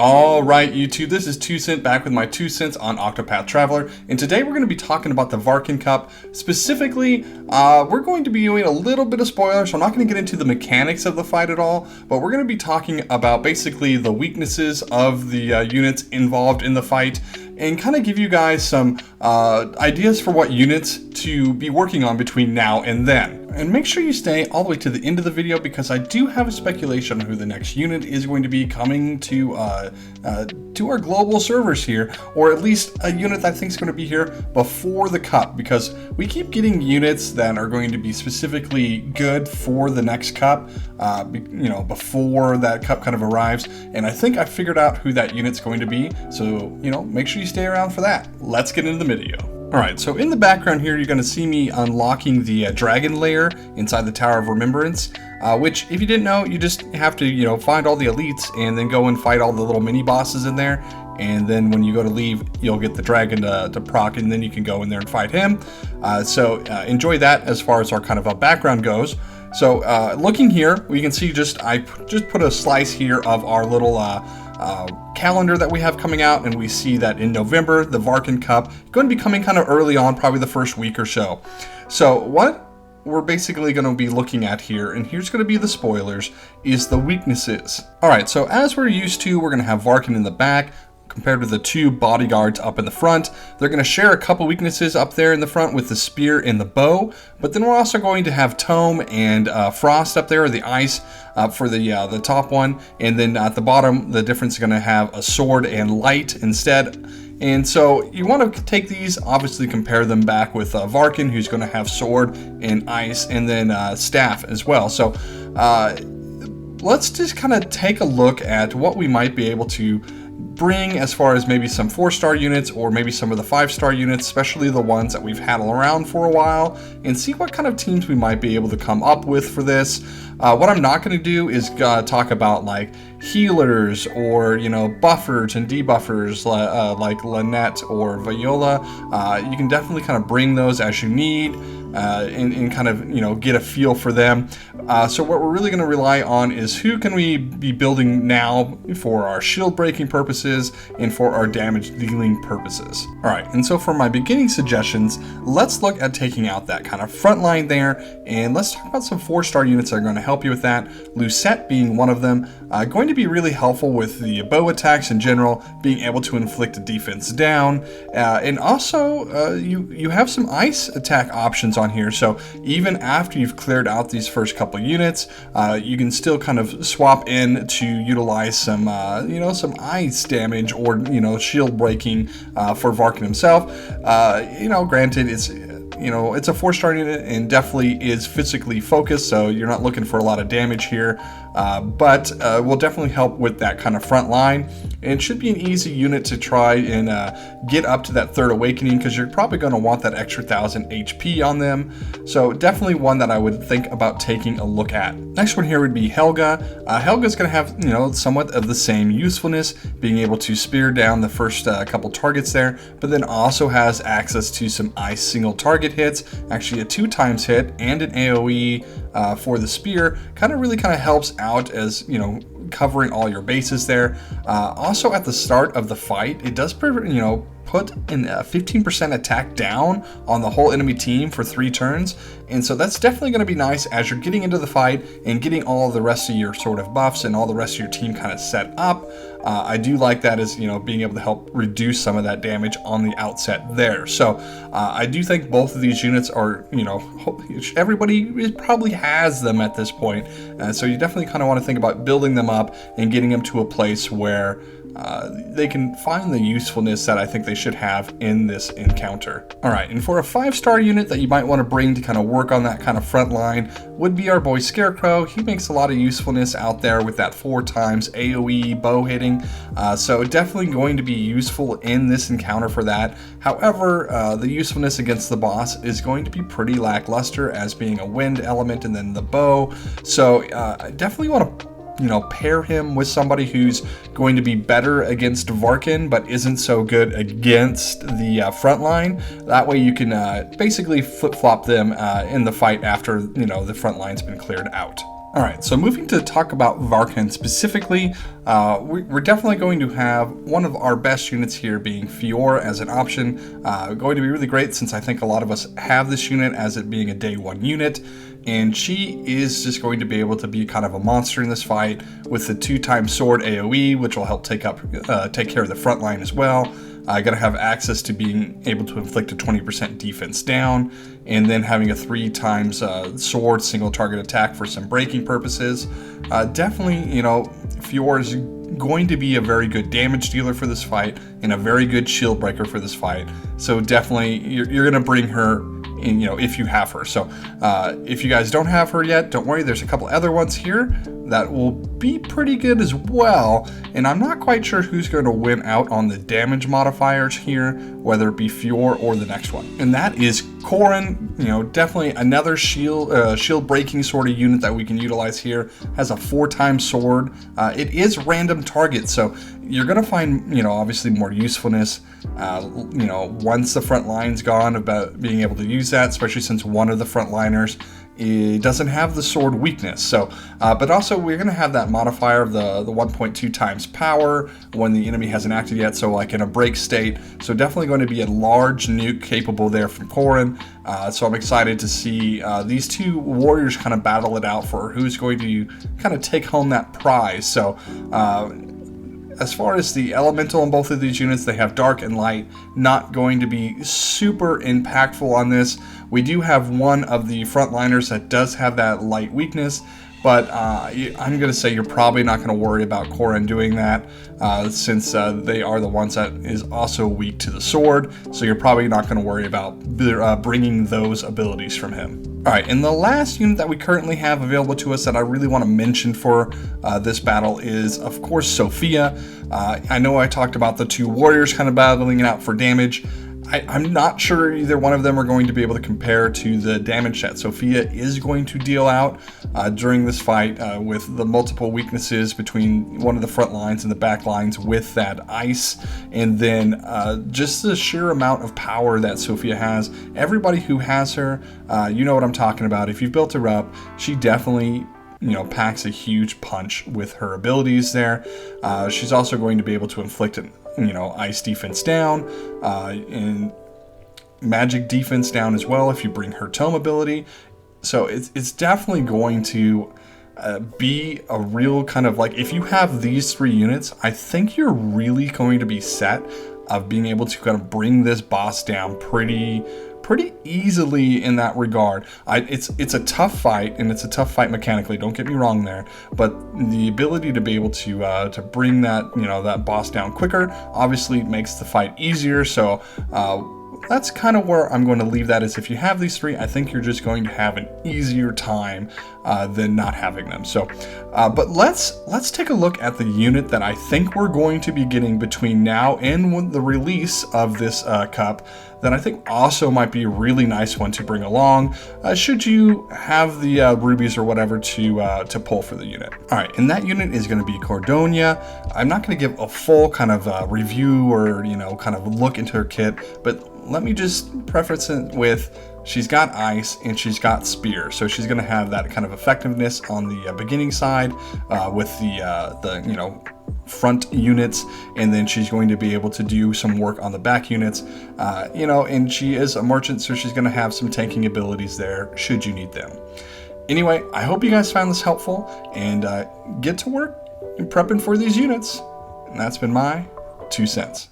All right, YouTube, this is 2cent back with my 2 cents on Octopath Traveler, and today we're going to be talking about the Varkyn Cup. Specifically, we're going to be doing a little bit of spoilers, so I'm not going to get into the mechanics of the fight at all, but we're going to be talking about basically the weaknesses of the units involved in the fight, and kind of give you guys some ideas for what units to be working on between now and then. And make sure you stay all the way to the end of the video, because I do have a speculation on who the next unit is going to be coming to our global servers here, or at least a unit that I think is going to be here before the cup, because we keep getting units that are going to be specifically good for the next cup, before that cup kind of arrives, and I think I figured out who that unit's going to be, so, make sure you stay around for that. Let's get into the video. Alright, so in the background here, you're going to see me unlocking the dragon lair inside the Tower of Remembrance, which, if you didn't know, you just have to, find all the elites and then go and fight all the little mini bosses in there, and then when you go to leave, you'll get the dragon to proc, and then you can go in there and fight him. So enjoy that as far as our kind of a background goes. So looking here, we can see I just put a slice here of our little calendar that we have coming out, and we see that in November, the Varkyn Cup is going to be coming kind of early on, probably the first week or so. So what we're basically going to be looking at here, and here's going to be the spoilers, is the weaknesses. Alright, so as we're used to, we're going to have Varkyn in the back, compared to the two bodyguards up in the front. They're going to share a couple weaknesses up there in the front with the spear and the bow, but then we're also going to have Tome and Frost up there, or the ice, for the top one, and then at the bottom, the difference is going to have a sword and light instead. And so you want to take these, obviously compare them back with Varkyn, who's going to have sword and ice, and then staff as well. So let's just kind of take a look at what we might be able to bring as far as maybe some 4-star units, or maybe some of the 5-star units, especially the ones that we've had around for a while, and see what kind of teams we might be able to come up with for this. What I'm not going to do is talk about like healers, or buffers and debuffers like Lynette or Viola. You can definitely kind of bring those as you need, and kind of get a feel for them. So what we're really going to rely on is who can we be building now for our shield breaking purposes and for our damage dealing purposes. Alright, and so for my beginning suggestions, let's look at taking out that kind of front line there, and let's talk about some 4-star units that are going to help you with that. Lucette being one of them, going to be really helpful with the bow attacks in general, being able to inflict a defense down, and also you have some ice attack options on here, so even after you've cleared out these first couple units, you can still kind of swap in to utilize some some ice damage, or shield breaking for Varkyn himself. Granted, it's a 4-star unit and definitely is physically focused, so you're not looking for a lot of damage here, but will definitely help with that kind of front line. And it should be an easy unit to try and get up to that 3rd awakening, because you're probably going to want that extra 1000 HP on them. So definitely one that I would think about taking a look at. Next one here would be Helga. Helga's going to have somewhat of the same usefulness, being able to spear down the first couple targets there, but then also has access to some ice single target hits, actually a 2x hit and an AoE for the spear. Really helps out as covering all your bases there. Also at the start of the fight, it does put in a 15% attack down on the whole enemy team for 3 turns, and so that's definitely going to be nice as you're getting into the fight and getting all of the rest of your sort of buffs and all the rest of your team kind of set up. I do like that as being able to help reduce some of that damage on the outset there. So I do think both of these units are, everybody probably has them at this point, so you definitely kind of want to think about building them up and getting them to a place where they can find the usefulness that I think they should have in this encounter. Alright, and for a 5-star unit that you might want to bring to kind of work on that kind of front line would be our boy Scarecrow. He makes a lot of usefulness out there with that 4x AoE bow hitting, so definitely going to be useful in this encounter for that. However, the usefulness against the boss is going to be pretty lackluster, as being a wind element and then the bow, so I definitely want to pair him with somebody who's going to be better against Varkyn, but isn't so good against the front line. That way you can basically flip-flop them in the fight after, the front line's been cleared out. All right, so moving to talk about Varkyn specifically, we're definitely going to have one of our best units here being Fior as an option. Going to be really great since I think a lot of us have this unit as it being a day 1 unit. And she is just going to be able to be kind of a monster in this fight with the 2x sword AoE, which will help take care of the front line as well. Going to have access to being able to inflict a 20% defense down, and then having a 3x sword single target attack for some breaking purposes. Definitely, you know, Fior is going to be a very good damage dealer for this fight and a very good shield breaker for this fight. So definitely, you're going to bring her in, you know, if you have her. So if you guys don't have her yet, don't worry, there's a couple other ones here that will be pretty good as well. And I'm not quite sure who's going to win out on the damage modifiers here, whether it be Fior or the next one. And that is Corrin. You know, definitely another shield breaking sort of unit that we can utilize here. Has a 4x sword. It is random target, so you're going to find, you know, obviously more usefulness, you know, once the front line's gone, about being able to use that, especially since one of the front liners doesn't have the sword weakness. So, but also we're going to have that modifier of the 1.2 times power when the enemy hasn't acted yet, so like in a break state. So definitely going to be a large nuke capable there from Corrin. So I'm excited to see these two warriors kind of battle it out for who's going to kind of take home that prize. So as far as the elemental in both of these units, they have dark and light, not going to be super impactful on this. We do have one of the frontliners that does have that light weakness, but I'm going to say you're probably not going to worry about Corrin doing that since they are the ones that is also weak to the sword, so you're probably not going to worry about bringing those abilities from him. Alright, and the last unit that we currently have available to us that I really want to mention for this battle is, of course, Sophia. I know I talked about the two warriors kind of battling it out for damage. I'm not sure either one of them are going to be able to compare to the damage that Sophia is going to deal out during this fight with the multiple weaknesses between one of the front lines and the back lines with that ice, and then just the sheer amount of power that Sophia has. Everybody who has her, you know what I'm talking about. If you've built her up, she definitely, you know, packs a huge punch with her abilities there. She's also going to be able to inflict an, you know, ice defense down and magic defense down as well if you bring her tome ability. So it's definitely going to be a real kind of like, if you have these 3 units, I think you're really going to be set of being able to kind of bring this boss down pretty easily in that regard. It's a tough fight, and it's a tough fight mechanically, don't get me wrong there, but the ability to be able to bring that, you know, that boss down quicker obviously makes the fight easier. So that's kind of where I'm going to leave that, is if you have these 3, I think you're just going to have an easier time than not having them. So, but let's take a look at the unit that I think we're going to be getting between now and the release of this cup, that I think also might be a really nice one to bring along, should you have the rubies or whatever to pull for the unit. All right, and that unit is going to be Cordonia. I'm not going to give a full kind of review or, you know, kind of look into her kit, but let me just preface it with, she's got ice and she's got spear, so she's going to have that kind of effectiveness on the beginning side with the you know, front units, and then she's going to be able to do some work on the back units, you know, and she is a merchant, so she's going to have some tanking abilities there should you need them. Anyway, I hope you guys found this helpful, and get to work prepping for these units. And that's been my 2 cents.